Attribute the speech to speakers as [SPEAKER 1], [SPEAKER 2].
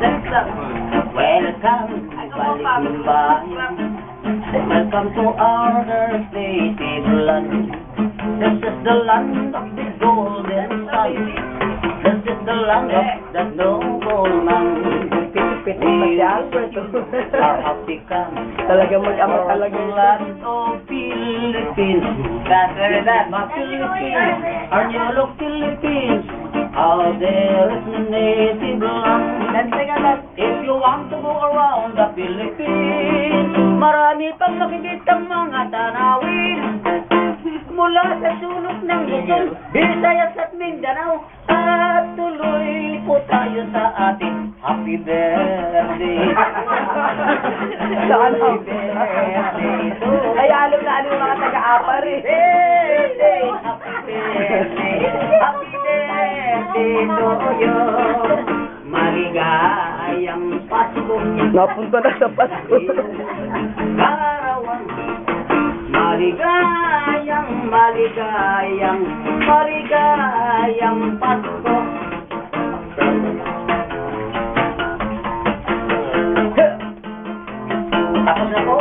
[SPEAKER 1] Welcome to Balikbayan. Welcome to our native land. This is the land of the golden sun. This is the land of the noble man. We are African.
[SPEAKER 2] Talagang mag-ama talaga
[SPEAKER 1] Our land of Philippines. Philippines. Our new look Philippines. Out there is native land. If you want to go around the Philippines, marami pang makikitang mga tanawin. Mula sa sulok ng Luzon, Visayas at Mindanao, at tuloy po tayo sa ating happy birthday.
[SPEAKER 2] Saan
[SPEAKER 1] Happy birthday to
[SPEAKER 2] Ay, alam na yung mga taga-apar eh.
[SPEAKER 1] birthday, happy birthday, happy birthday to you. Maligayang Pasko.
[SPEAKER 2] Napunta na sa Pasko.
[SPEAKER 1] Kaarawan. Maligayang Pasko. Tapos na po.